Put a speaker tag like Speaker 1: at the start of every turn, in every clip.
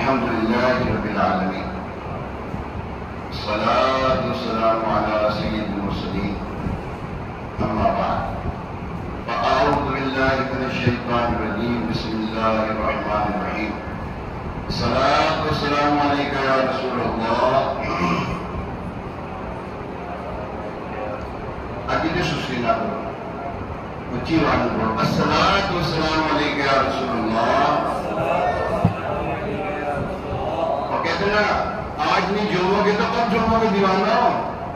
Speaker 1: الحمد لله رب العالمين الصلاة والسلام على سيد المرسلين أما بعد فأعوذ بالله من الشيطان الرجيم بسم الله الرحمن الرحيم الصلاة والسلام عليك يا رسول الله أجد سسينا وچی وعنو الصلاة والسلام عليك يا رسول الله اور کہتے ہیں آج نہیں جمعوں گے تو کب جمعوں گے دیوانہ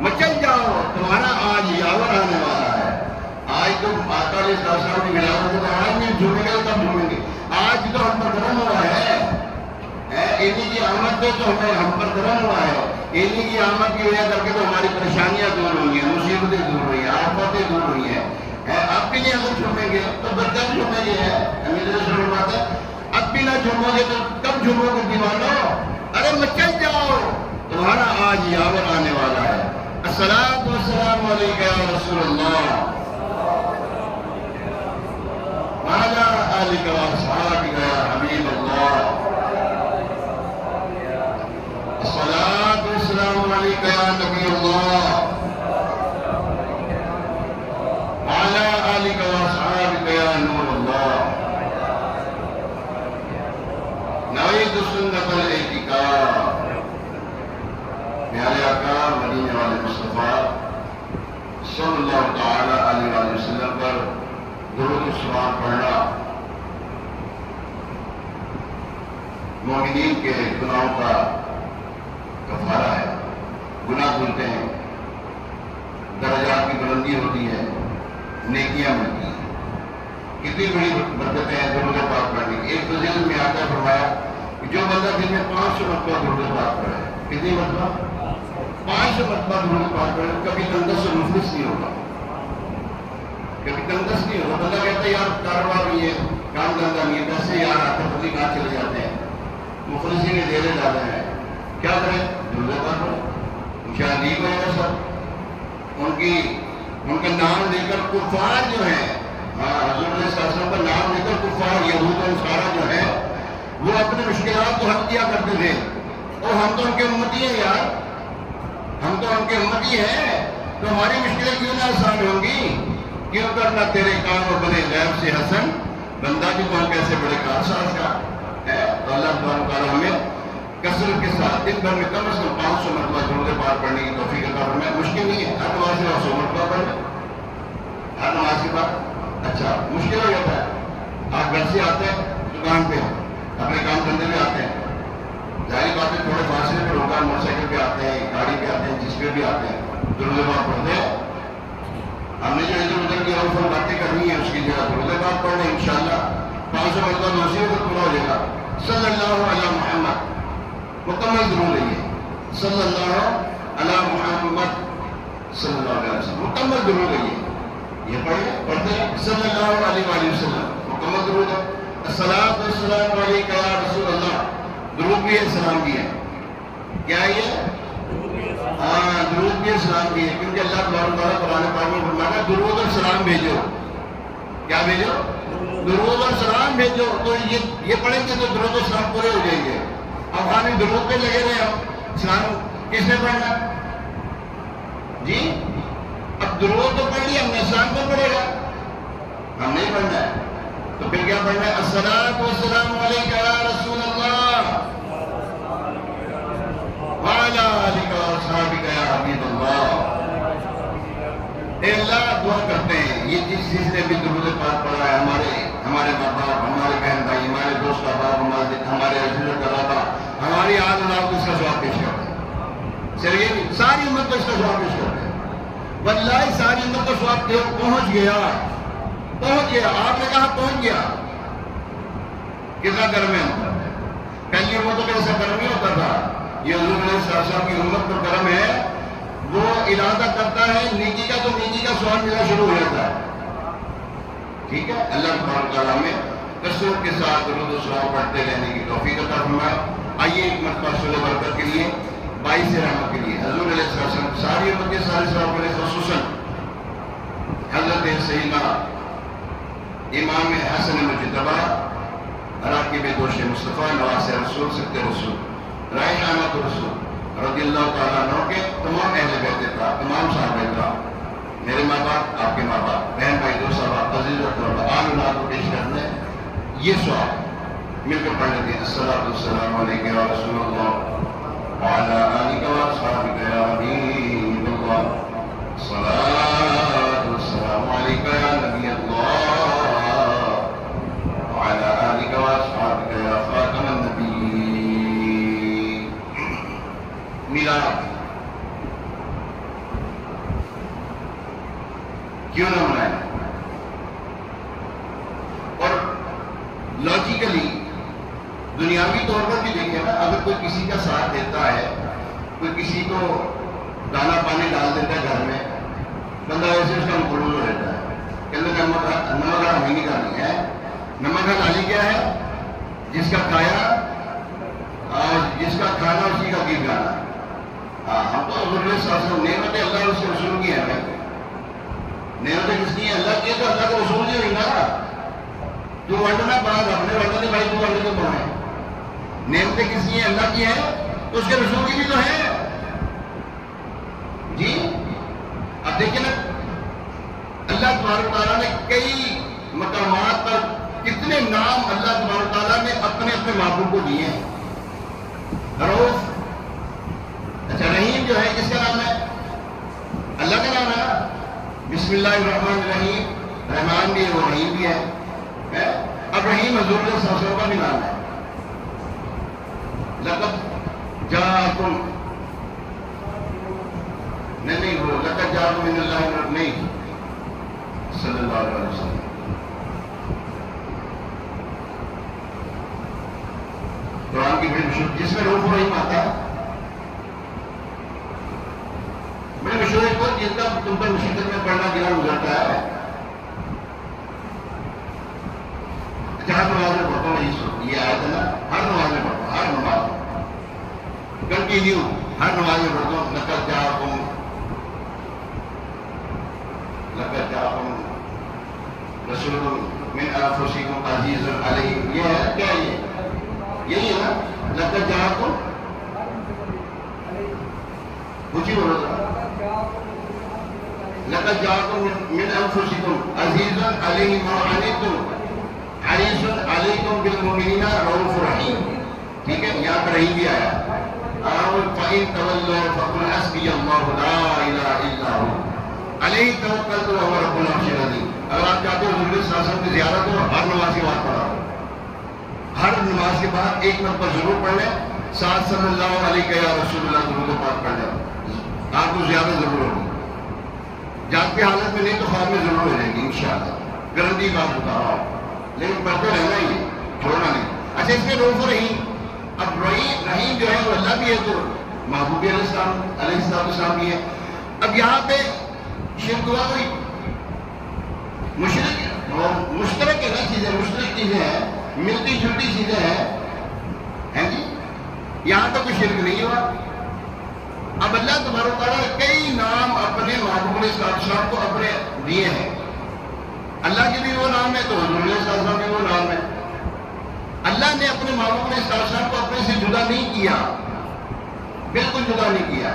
Speaker 1: مچل جاؤ تمہارا آج یاور آنے والا ہے آج تو آقا علیہ السلام کی ملاوٹ ہے تو آج نہیں جمعیں گے تو کب جمعیں گے آج تو ہم پر کرم ہوا ہے انہی کی آمد پہ تو ہم پر کرم ہوا ہے انہی کی آمد کی وجہ کر کے تو ہماری پریشانیاں دور ہوئی ہیں مصیبتیں دور ہوئی ہیں آفتیں دور ہوئی ہیں اب بھی نہیں اگر جھومیں گے تو بدتر جھومیں گے امیر رسول بات ہے اب بھی نہ جھومو گے تو کب جھومو گے دیوانو ارے مچل جاؤ تمہارا آج یاور آنے والا ہے الصلاۃ والسلام علیک یا رسول اللہ وعلی آلک واصحابک یا حبیب اللہ الصلاۃ والسلام علیک یا نبی اللہ وعلى آلك وأصحابك يا نور الله نويت سنة الاعتكاف پیارے آقا مدینے والے مصطفیٰ صلی اللہ تعالی علیہ وآلہ وسلم پر درود و سلام پڑھنا مومنین کے گناہوں کا کفارہ ہے گناہ دھلتے ہیں درجات کی بلندی ہوتی ہے نیکیاں ملتی ہیں کتنی بڑی برکتیں ہیں درود پاک پڑھنے کی ایک تو ذہن میں آتا ہے فرمایا کہ جو بندہ دن میں 500 مرتبہ درود پاک پڑھے کتنی مرتبہ 500 مرتبہ درود پاک پڑھے کبھی تنگس و مفلس نہیں ہوگا کبھی تنگس نہیں ہوگا بندہ کہتا ہے یار کاروبار نہیں ہے کام دھندا نہیں ہے پیسے یار آتے پتلی کہاں چلے جاتے ہیں مفلسی نے دینے جاتے ہیں کیا کریں درود پاک پڑھے شادی کو ہے سب ان کا نام لے کر کفار جو ہیں حضور علیہ السلام کا نام لے کر کفار یہود و نصارہ جو ہیں وہ اپنے مشکلات کو حل کیا کرتے تھے اور ہم تو ان کے امتی ہیں یار ہم تو ان کے امتی ہیں تو ہماری مشکلیں کیوں نہ آسان ہوں گی کیوں کرنا تیرے کام اور بنے غیب سے حسن بندہ بھی تو ہم کیسے بڑے کارساز کا ہے تو اللہ تعالیٰ ہمیں کثرت کے ساتھ دن بھر میں کم از کم 500 مرتبہ درود پاک پڑھنے کی توفیق عطا فرمائے مشکل نہیں ہے ہر نماز کے بعد 100 مرتبہ پڑھ لیں ہر نماز کے بعد اچھا مشکل ہو جاتا ہے آپ گھر سے آتے ہیں دکان پہ اپنے کام دھندے میں آتے ہیں ظاہری بات ہے تھوڑے فاصلے پہ ہوگا موٹر سائیکل پہ آتے ہیں گاڑی پہ آتے ہیں جس پہ بھی آتے ہیں درود پاک پڑھتے ہیں ہم نے جو ادھر ادھر کی اور فل باتیں کرنی ہے اس کی جگہ درود پاک پڑھ لیں انشاءاللہ 500 مرتبہ دوسری وقت پورا ہو جائے گا صلی اللہ علیہ محمد مکمل درود ہے یہ صلی اللہ علیہ محمد صلی اللہ علیہ وسلم مکمل درود ہے یہ پڑھتے ہیں صلی اللہ علیہ وآلہ وسلم مکمل درود ہے الصلاۃ والسلام علیک یا رسول اللہ درود بھی ہے سلام بھی ہے کیا ہے یہ درود بھی ہے سلام بھی ہے کیونکہ اللہ تبارک و تعالیٰ قرآن پاک میں فرمایا درود اور سلام بھیجو کیا بھیجو درود اور سلام بھیجو تو یہ پڑھیں گے تو درود اور سلام پورے ہو جائیں گے اب خالی درود پہ لگے رہے ہم سلام کس نے پڑھنا جی اب درود تو پڑھ لیا ہم نے سلام کو پڑھے گا ہم نہیں پڑھنا ہے تو پھر کیا پڑھنا ہے الصلاۃ والسلام علیک یا رسول اللہ وعلی آلک واصحابک یا حبیب اللہ اے اللہ دعا کرتے ہیں یہ جس نے بھی درود پاک پڑھا ہے ہمارے ماں باپ ہمارے بہن بھائی ہمارے دوست احباب ہمارے عزیز و قرابہ ہماری آل اولاد کو اس کا جواب پیش کرتے ہیں چلیے ساری امت کو اس کا جواب پیش کرتے ہیں واللہ ساری امت کو جواب پہنچ گیا آپ نے کہا پہنچ گیا کتنا کرم ہے ہم پر پہلی امتوں میں ایسا کرم نہیں ہوتا تھا یہ حضور علیہ السلام کی امت پر کرم ہے وہ ارادہ کرتا ہے نیکی کا تو نیکی کا سوال ملنا شروع ہو جاتا ہے ٹھیک ہے اللہ تبارک و تعالیٰ میں کثرت کے ساتھ درود و سلام پڑھتے رہنے کی توفیق عطا فرمائے آئیے ایک مرتبہ صلح برکت کے لیے باعث رحمت کے لیے حضور علیہ السلام ساری امت کے سارے صحابہ نے خصوصاً حضرت سیدنا امام حسن مجتبی راکب دوش مصطفیٰ نواز رسول سکتے رسول عامة رسول رضی اللہ تعالیٰ عنہ کے تمام اہل بیت کا، تمام صحابہ کا، میرے ماں باپ، آپ کے ماں باپ، بہن بھائی، دوست صاحب، عزیز و اکرام، آل اللہ کو پیش کرنے یہ سوال مل کر پڑھ لیتے ہیں۔ الصلاۃ والسلام علیک یا رسول اللہ وعلی آلک واصحابک یا حبیب اللہ، الصلاۃ والسلام علیک یا نبی اللہ وعلی آلک واصحابک یا خاتم النبیین۔ میلاد کیوں نہ منائیں؟ اور لاجیکلی دنیاوی طور پر بھی دیکھیں نا، اگر کوئی کسی کا ساتھ دیتا ہے، کوئی کسی کو دانا پانی ڈال دیتا ہے گھر میں، بندہ ویسے اس کا مقرر ہو رہتا ہے کہ نمک مہنگی ڈالی ہے۔ نمک ڈالی کیا ہے؟ جس کا کھایا اور جس کا کھانا اسی کا گیت گانا۔ ہم تو حضور صلی اللہ علیہ وسلم نعمت اللہ اور اس کے رسول کی ہے بھائی، نعمتیں کس کی ہیں؟ اللہ کی ہے تو اللہ کے رسول کی ہوئی نا۔ تو ورنہ بعد اپنے ورنہ نے بھائی تو ورنہ کو پڑھیں، نعمتیں کس کی ہیں؟ اللہ کی ہیں تو اس کے رسول کی بھی تو ہیں جی۔ اب دیکھیں نا، اللہ تبارک تعالیٰ نے کئی مقامات پر کتنے نام اللہ تبارک تعالیٰ نے اپنے اپنے محبوب کو دیے ہیں۔ رؤوف، اچھا رحیم جو ہے کس کا نام ہے؟ اللہ کا نام ہے۔ بسم اللہ الرحمن الرحیم، رحمان بھی ہے وہ رحیم بھی ہے۔ اب رحیم حضور صلی اللہ علیہ وسلم کا بھی نام ہے۔ لقد جاءکم، نہیں وہ لقد جاءکم من اللہ نہیں، صلی اللہ علیہ وسلم۔ قرآن کی بڑی مشہور جس میں رؤوف رحیم آتا ہے، بڑے مشہور ایک وقت جن کا تم پر مشکل میں پڑھنا گرا گزرتا ہے۔ ہر نماز میں پڑھتا ہوں یہ آیت ہے نا، ہر نماز میں پڑھتا ہوں، ہر نماز کنٹینیو ہر نماز میں پڑھتا ہوں۔ لقد جاءکم رسول من انفسکم عزیز علیہ، یہ ہے کیا؟ یہی ہے نا، لقد جاءکم اونچی بولو ذرا، لقد جاءکم من انفسکم عزیز علیہ ما عنتم حریص علیکم بالمؤمنین رؤوف رحیم۔ ٹھیک ہے، یہاں پر رحیم بھی آیا۔ فَإِن تَوَلَّوْا فَقُلْ حَسْبِيَ اللَّهُ لَا إِلَٰهَ إِلَّا هُوَ عَلَيْهِ تَوَكَّلْتُ وَهُوَ رَبُّ الْعَرْشِ الْعَظِيمِ۔ اگر آپ چاہتے ہو حضور صلی اللہ علیہ وسلم کی زیارت ہو، ہر نماز کے بعد پڑھا، ہر نماز کے بعد ایک مرتبہ ضرور پڑھ لیں، ساتھ صلی اللہ علیہ یا رسول اللہ درود پاک پڑھ لیں، آپ کو زیادہ ضرور ہوگی۔ جاگتی حالت میں نہیں تو خواب میں ضرور ہو جائے گی انشاءاللہ، گارنٹی بات بتا رہا ہوں، لیکن پڑھتے رہنا ہی، چھوڑنا نہیں۔ اچھا اس میں رؤوف رحیم، اب رحیم جو ہے وہ اللہ بھی ہے تو محبوب علیہ السلام بھی ہے۔ اب یہاں پہ شرک ہوا کوئی مشترک ہے نا، چیزیں مشترک چیزیں ہیں، ملتی جلتی چیزیں ہیں جی، یہاں تو کوئی شرک نہیں ہوا۔ اب اللہ تبارک تعالیٰ نے کئی نام اپنے محبوب علیہ السلام کو اپنے دیے ہیں۔ اللہ کے بھی وہ نام ہے تو حضور علیہ السلام کے وہ نام ہے۔ اللہ نے اپنے محبوب علیہ السلام کو اپنے سے جدا نہیں کیا، بالکل جدا نہیں کیا۔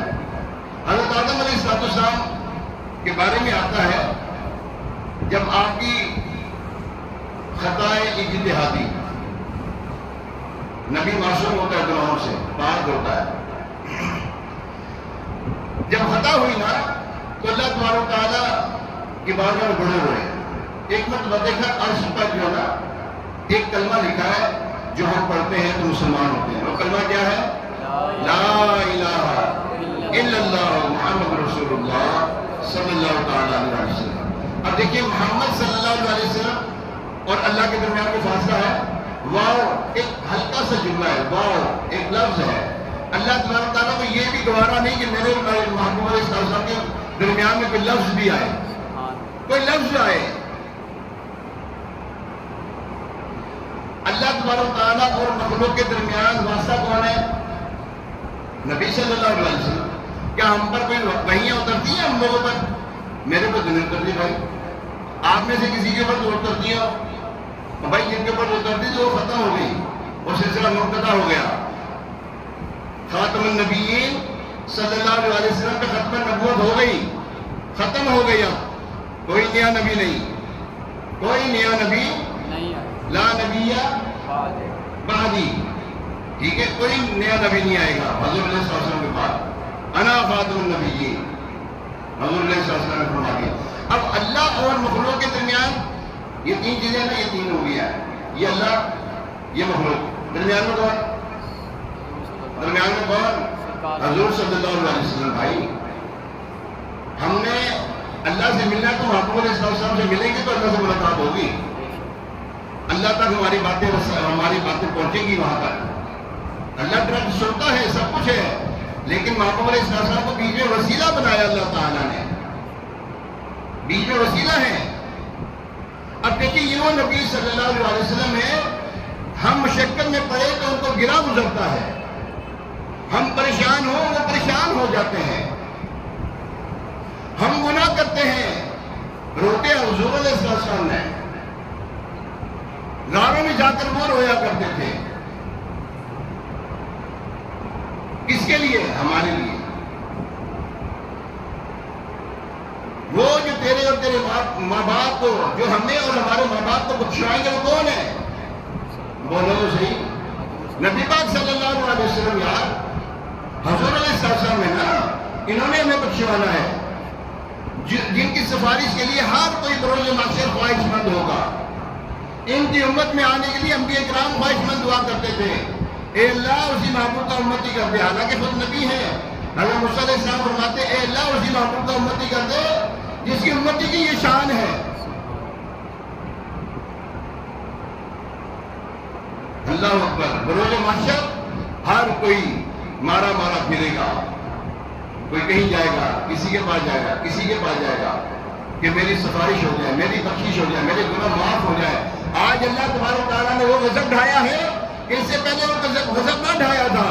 Speaker 1: حضرت آدم علیہ السلام کے بارے میں آتا ہے، جب آپ کی خطائے اجتہادی، نبی معصوم ہوتا ہے گناہوں سے، پاک ہوتا ہے، جب خطا ہوئی نا تو اللہ تبارک تعالیٰ کی بارگاہ میں بڑے ہوئے۔ ایک مرتبہ دیکھا عرش پر جو ہے نا ایک کلمہ لکھا ہے جو ہم پڑھتے ہیں تو مسلمان ہوتے ہیں، وہ کلمہ کیا ہے؟ لا الہ الا اللہ محمد رسول اللہ صلی اللہ تعالیٰ علیہ وسلم۔ اب دیکھیے محمد صلی اللہ علیہ وسلم اور اللہ کے درمیان کوئی فاصلہ ہے؟ واو ایک ہلکا سا جملہ ہے، واو ایک لفظ ہے۔ اللہ تبارک تعالیٰ کو یہ بھی گوارا نہیں کہ میرے محبوب علیہ السلام کے درمیان میں کوئی لفظ بھی آئے، کوئی لفظ آئے۔ اللہ تبارک تعالیٰ اور مخلوق کے درمیان واسطہ کون ہے؟ نبی صلی اللہ علیہ وسلم۔ کیا ہم پر کوئی وحیاں اترتی ہیں ہم لوگوں پر؟ میرے پر تو نہیں اترتی بھائی، آپ میں سے کسی کے پر تو اترتی ہیں بھائی، جن کے پر اترتی تو وہ ختم ہو گئی، وہ سلسلہ منقطع ہو گیا۔ النبیین صلی اللہ علیہ وسلم پہ ختم نبوت ہو گئی، ختم ہو گئی. اب کوئی نیا نبی نہیں، کوئی نیا نبی لا نبی بعدی. ٹھیک ہے، کوئی نیا نبی نہیں آئے گا حضور علیہ السلام کے بعد. انا خاتم النبیین، حضور علیہ السلام نے فرما دیا. اب اللہ اور مخلوق کے درمیان یہ تین چیزیں نا، یہ تین ہو گیا ہے. یہ اللہ، یہ مخلوق، درمیان میں کون؟ درمیان میں کون؟ حضور صلی اللہ علیہ وسلم. بھائی ہم نے اللہ سے ملنا تو محبوب علیہ السلام سے ملیں گے تو اللہ سے ملاقات ہوگی. اللہ تک ہماری باتیں پہنچیں گی. وہاں تک اللہ ڈائریکٹ سنتا ہے، سب کچھ ہے، لیکن محبوب علیہ السلام کو بیچ میں وسیلہ بنایا اللہ تعالیٰ نے، بیچ میں وسیلہ ہے. اب دیکھیے یہ وہ نبی صلی اللہ علیہ وسلم ہے، ہم مشقت میں پڑے تو ان کو گرا گزرتا ہے، ہم پریشان ہوں وہ پریشان ہو جاتے ہیں، ہم گناہ کرتے ہیں روتے ہیں. حضور علیہ السلام نے غاروں میں جا کر وہ رویا کرتے تھے. کس کے لیے؟ ہمارے لیے. وہ جو تیرے اور تیرے ماں باپ کو، جو ہمیں اور ہمارے ماں باپ کو بخشوائیں گے، وہ کون ہے؟ بولو تو صحیح. نبی پاک صلی اللہ علیہ وسلم. یار حضور علیہ السلام ہے نا، انہوں نے ہمیں بخشوانا ہے، جن کی سفارش کے لیے ہر کوئی بروز محشر خواہش مند ہوگا. ان کی امت میں آنے کے لیے انبیاء کرام خواہش مند دعا کرتے تھے، اے اللہ اسی محبوب کا امتی کر دے. حالانکہ خود نبی ہیں. حضرت موسیٰ علیہ السلام فرماتے اے اللہ اسی محبوب کا امتی کر دے جس کی امتی کی یہ شان ہے. اللہ اکبر. بروز محشر ہر کوئی مارا مارا پھرے گا، کوئی کہیں جائے گا، کسی کے پاس جائے گا، کسی کے پاس جائے گا کہ میری سفارش ہو جائے، میری بخشش ہو جائے، میرے گناہ معاف ہو جائے. آج اللہ تبارک تعالیٰ نے وہ غضب ڈھایا ہے کہ اس سے پہلے وہ غضب نہ ڈھایا تھا.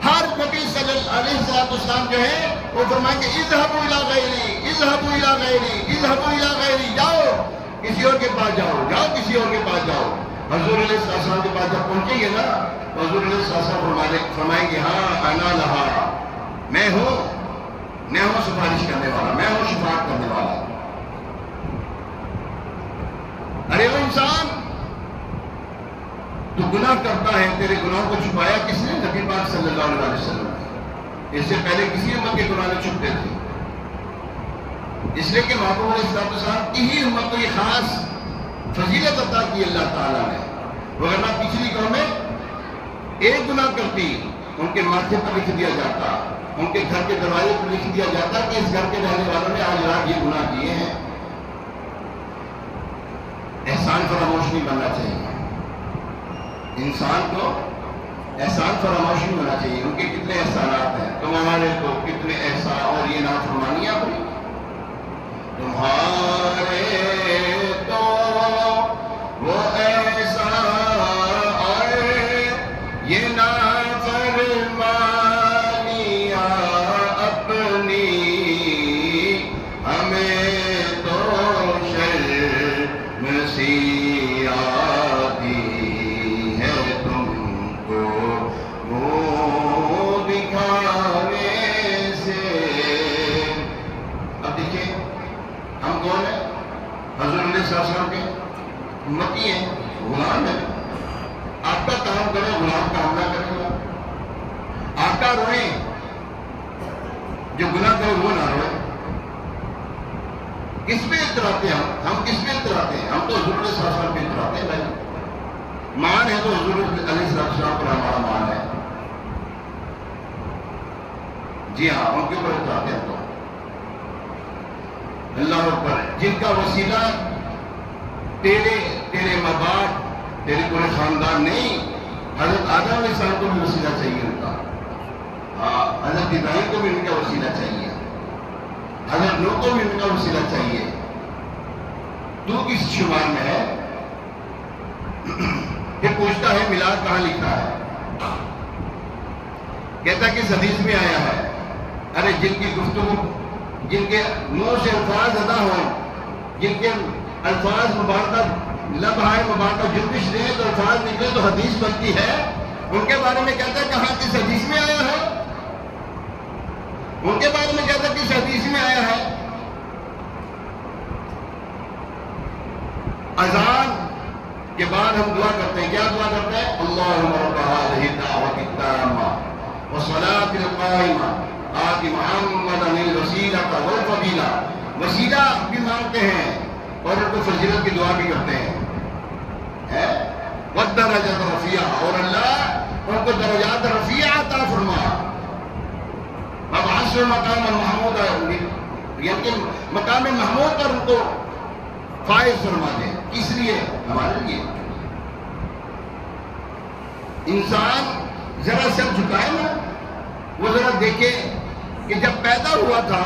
Speaker 1: ہر نبی صلی اللہ علیہ وسلم جو ہے وہ فرمائیں گے اذهبوا الى غیری، اذهبوا الى غیری، اذهبوا الى غیری. جاؤ کسی اور کے پاس جاؤ، جاؤ کسی اور کے پاس جاؤ. حضور علیہ السلام کے پاس جب پہنچیں گے نا، حضور علیہ السلام فرمائیں گے ہاں انا لہا، میں ہوں سفارش کرنے والا، میں ہوں شفاعت کرنے والا. ارے وہ انسان تو گناہ کرتا ہے، تیرے گناہوں کو چھپایا کس نے؟ نبی پاک صلی اللہ علیہ وسلم. اس سے پہلے کسی امت کے گناہ چھپتے تھے، اس لیے کہ محبوب علیہ السلام کی ہی امت کو یہ خاص فضیلت عطا کی اللہ تعالیٰ نے. وغیرہ پچھلی قومیں ایک گناہ کرتی، ان کے ماتھے پر لکھ دیا جاتا، ان کے گھر کے دروازے پر لکھ دیا جاتا کہ اس گھر کے رہنے والوں نے آج رات یہ گناہ کیے ہیں. احسان فراموش نہیں بننا چاہیے، انسان کو احسان فراموش نہیں بننا چاہیے. ان کے کتنے احسانات ہیں، تمہارے تو کتنے احسان. اور یہ نافرمانی اپنی تمہارے تو وہ احسان اور یہ نافرمانیاں اپنی ہمیں تو شرم سی آتی ہے تم کو وہ دکھانے سے. اب دیکھیں ہم کون ہیں؟ حضور علیہ السلام کے امتی ہیں، غلام ہیں. آپ کا کام کرے، غلام کام نہ کرے گا. آقا روئیں، جو گناہ کرے وہ نہ روئے. کس پہ اتراتے ہیں ہم کس پہ اتراتے ہیں؟ ہم تو حضور علیہ السلام پہ اتراتے ہیں. بھائی مان ہے تو حضور علیہ السلام پر ہمارا مان ہے. جی ہاں، ان کے اوپر اتراتے ہیں. تو اللہ اکبر. جن کا وسیلہ تیرے ماں باپ، تیرے پورے خاندان نہیں، حضرت آدم علیہ السلام کو بھی وسیلہ چاہیے ان کا. حضرت ابراہیم کو بھی ان کا وسیلہ چاہیے، حضرت نوح کو بھی ان کا وسیلہ چاہیے. تو کس شمار میں ہے؟ پھر پوچھتا ہے میلاد کہاں لکھا ہے؟ کہتا کہ اس حدیث میں آیا ہے. ارے جن کی گفتگو، جن کے منہ سے الفاظ ادا ہوں، جن کے الفاظ مبارکہ لبھائے مبارکہ جنبش دیں تو الفاظ نکلے تو حدیث بنتی ہے. ان کے بارے میں کہتا ہے کہاں کس حدیث میں آیا ہے؟ بعد ہم دعا کرتے ہیں. کیا دعا کرتے ہیں؟ اللہم رب هذه الدعوة التامة والصلاة القائمة آت محمدا الوسیلة والفضیلہ. وسیلہ بھی مانگتے ہیں اور ان کو فضیلت کی دعا بھی کرتے ہیں. والدرجة الرفیعہ، اور اللہ ان کو درجات رفیعہ عطا فرما. اب عصر مقام محمود، یعنی مقام محمود پر ان کو فائز فرما دے. اس لیے ہمارے لیے انسان ذرا سر جھکائے نا، وہ ذرا دیکھے کہ جب پیدا ہوا تھا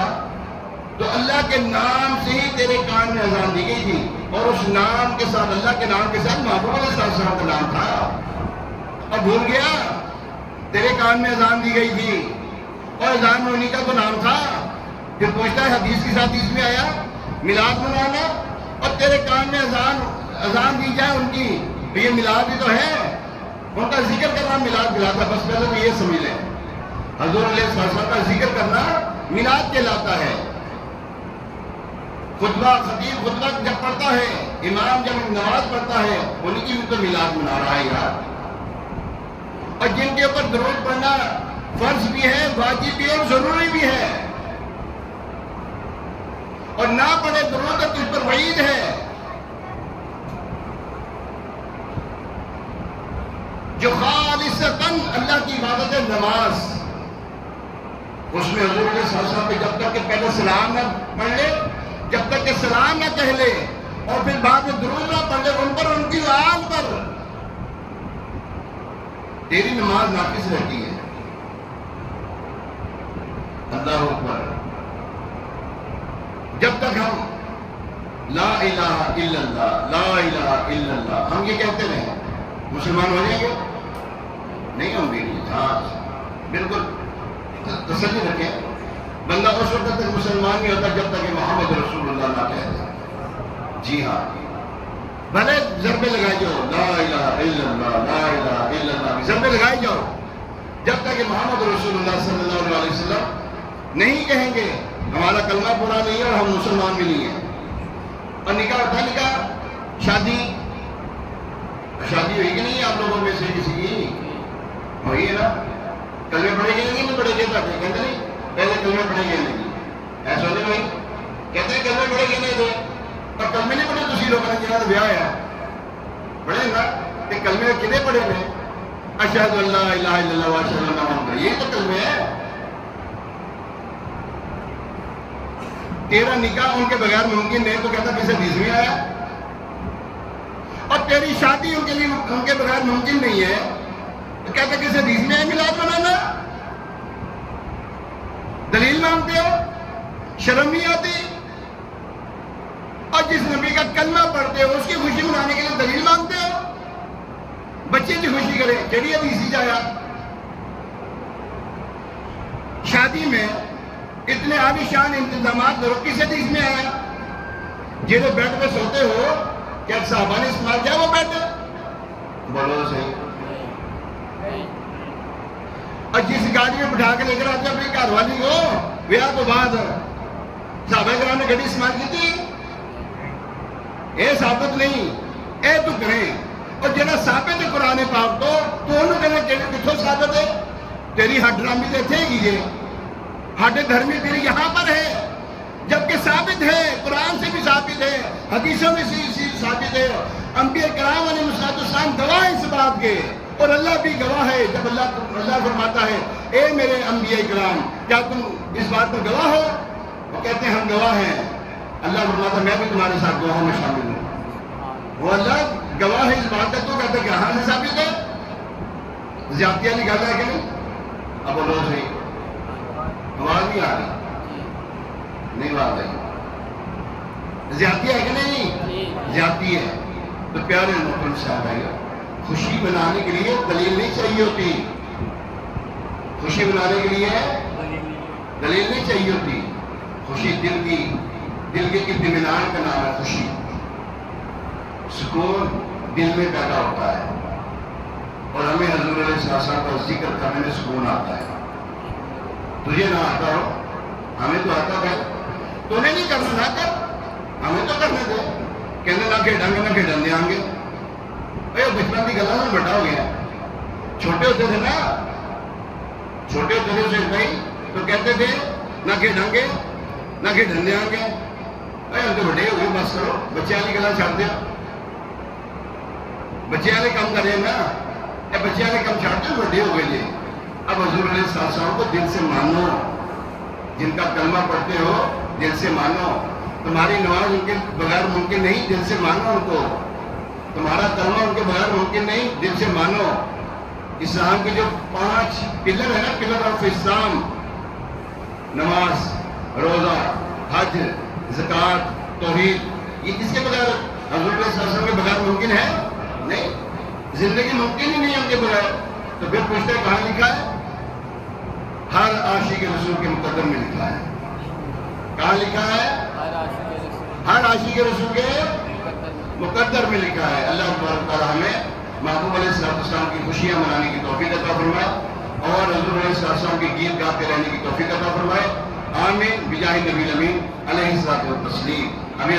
Speaker 1: تو اللہ کے نام سے ہی تیرے کان میں اذان دی گئی تھی، اور اس نام کے ساتھ، اللہ کے نام کے ساتھ محبوب علیہ السلام کا نام تھا. اب بھول گیا تیرے کان میں اذان دی گئی تھی اور اذان میں انہیں کا تو نام تھا. پھر پوچھتا ہے حدیث کے ساتھ اس میں آیا میلاد منانا، اور تیرے کان میں اذان دی جائے ان کی، تو یہ میلاد ہی تو ہے. ان کا ذکر کرنا میلاد کہلاتا ہے. بس پہلے تو یہ سمجھ لیں، حضور علیہ السلام کا ذکر کرنا میلاد کہلاتا ہے. خطبہ، خطیب خطبہ جب پڑھتا ہے، امام جب نماز پڑھتا ہے، انہیں کی بھی تو میلاد منا رہا ہے یار. اور جن کے اوپر درود پڑھنا فرض بھی ہے، واجب بھی ہے اور ضروری بھی ہے، اور نہ پڑھے درود تو تجھ پر وعید ہے. جو خالصتاً اللہ کی عبادت ہے نماز، اس میں حضور علیہ السلام پہ جب تک کہ پہلے سلام نہ پڑھ لے، جب تک کہ سلام نہ کہہ لے، اور پھر بعد میں درود نہ پڑھ لے ان پر، ان کی آل پر، تیری نماز ناقص رہتی ہے. اللہ اکبر. جب تک ہم لا الہ الا اللہ، لا الہ الا اللہ ہم یہ کہتے رہے، مسلمان ہو جائیں گے؟ نہیں ہوں گے. ہاں بالکل تسلی رکھیں، بندہ اس وقت تک مسلمان نہیں ہوتا جب تک کہ محمد رسول اللہ نہ کہہ دے. جی ہاں، بھلے ضربے لگائی جاؤ، لا الہ الا اللہ، لا الہ الا اللہ ضربے لگائی جاؤ، جب تک کہ محمد رسول اللہ صلی اللہ علیہ وسلم نہیں کہیں گے ہمارا کلمہ پورا نہیں ہے اور ہم مسلمان بھی نہیں ہیں. اور نکاح ہوتا ہے، نکاح شادی ہوئی کہ نہیں آپ لوگوں میں سے کسی کی؟ ہوئی ہے نا. کلمے پڑھے گئے نہیں پڑھے گئے تھے، کہتے نہیں پہلے کلمے پڑھے گئے نہیں، ایسا نہیں بھائی کہتے ہیں کلمے پڑھے گئے نہیں تھے، اور کلمے نہیں پڑھے تو لوگوں نے کہا بیاہ ہے پڑھے گا کہ کلمے کتنے پڑھے ہوئے؟ اشہد ان لا الہ الا اللہ واشہد ان محمد، یہ تو کلمے ہے. تیرا نکاح ان کے بغیر ممکن نہیں تو کہتا کسی حدیث میں آیا، اور تیری شادی ان کے لیے ان کے بغیر ممکن نہیں ہے تو کہتا کسی حدیث میں آیا میلاد منانا. دلیل مانگتے ہو، شرم نہیں آتی. اور جس نبی کا کلمہ پڑھتے ہو اس کی خوشی منانے کے لیے دلیل مانگتے ہو. بچے کی خوشی کرے کیڑی حدیث جایا. شادی میں اتنے عالیشان انتظامات کرو، کس حدیث میں آیا؟ جنہیں بیڈ پہ سوتے ہو کیا صحابہ نے استعمال کیا وہ بیڈ؟ بولو صحیح. اور جس گاڑی میں بٹھا کے لے کر آتے اپنی گھر والی کو بیاہ تو بعد صحابہ کرام نے گاڑی استعمال کی تھی؟ اے ثابت نہیں، اے تو کریں. اور جنہیں ثابت ہے قرآن پاک تو انہوں کہنا کتوں ثابت ہے؟ تیری ہڈ رامی تو اتنے ہی ہے، ہڈ دھرمی تیری یہاں پر ہے، جبکہ ثابت ہے، قرآن سے بھی ثابت ہے، حدیثوں میں سے ثابت ہے. انبیاء کرام علیہ السلام گواہ ہیں اس بات کے، اور اللہ بھی گواہ ہے. جب اللہ فرماتا ہے اے میرے انبیاء کرام کیا تم اس بات پر گواہ ہو؟ وہ کہتے ہیں ہم گواہ ہیں. اللہ فرماتا ہے میں بھی تمہارے ساتھ گواہوں میں شامل ہوں. وہ اللہ گواہ ہے اس بات کا، تو کہتے ہیں کہ ہاں سے ثابت ہے. زیادتیاں نکالتا ہے کہ نہیں؟ اب بولو صحیح، آواز نہیں آ رہی؟ نہیں بات ہے، زیادتی ہے کہ نہیں؟ زیادتی ہے. تو پیارے محترم صاحب بھائی، خوشی منانے کے لیے دلیل نہیں چاہیے ہوتی. خوشی منانے کے لیے دلیل نہیں چاہیے ہوتی. خوشی دل کے اطمینان کا نام ہے. خوشی سکون دل میں پیدا ہوتا ہے، اور ہمیں حضور علیہ السلام کا ذکر کرنے میں سکون آتا ہے. تجھے نہ آتا ہو، ہمیں تو آتا ہے. تو نہیں کرنا نہ کر، ہمیں تو کرنے دے. کہنے نہ کھیڑیں گے نہ کھیڑن دیں گے. اے بچپن کی گلا میں بڑا ہو گیا. چھوٹے ہوتے تھے نا، چھوٹے ہوتے تھے بھائی تو کہتے تھے نہ کھیڈاں گے نہ کھیڈن دیاں گے. اے ہم تو بڑے ہو گئے، بس کرو بچے والی گلا چھڑ دیا. بچے والے کام کر رہے ہیں نا، اے بچے والے کام چھڑ دو، بڑے ہو گئے جی. اب حضور علیہ السلام کو دل سے مانو، جن کا کلمہ پڑھتے ہو دل سے مانو. تمہاری نماز ان کے بغیر ممکن نہیں، دل سے مانو ان کو. تمہارا کلمہ ان کے بغیر ممکن نہیں، دل سے مانو. اسلام کے جو 5 پلر ہے نا، پلر آف اسلام، نماز، روزہ، حج، زکوٰۃ، توحید، یہ کس کے بغیر؟ حضور علیہ السلام کے بغیر ممکن ہے نہیں. زندگی ممکن ہی نہیں ان کے بغیر. تو پھر پوچھتے ہیں کہاں لکھا ہے؟ ہر عاشق رسول کے مقدر میں لکھا ہے. کہاں لکھا ہے؟ ہر عاشق رسول کے مقدر میں لکھا ہے. اللہ تبارک تعالیٰ ہمیں محبوب علیہ السلام کی خوشیاں منانے کی توفیق عطا فرمائے اور حضور علیہ السلام کی گیت گاتے رہنے کی توفیق عطا فرمائے. آمین بجاہ نبی الامین علیہ الصلوۃ والتسلیم. ہمیں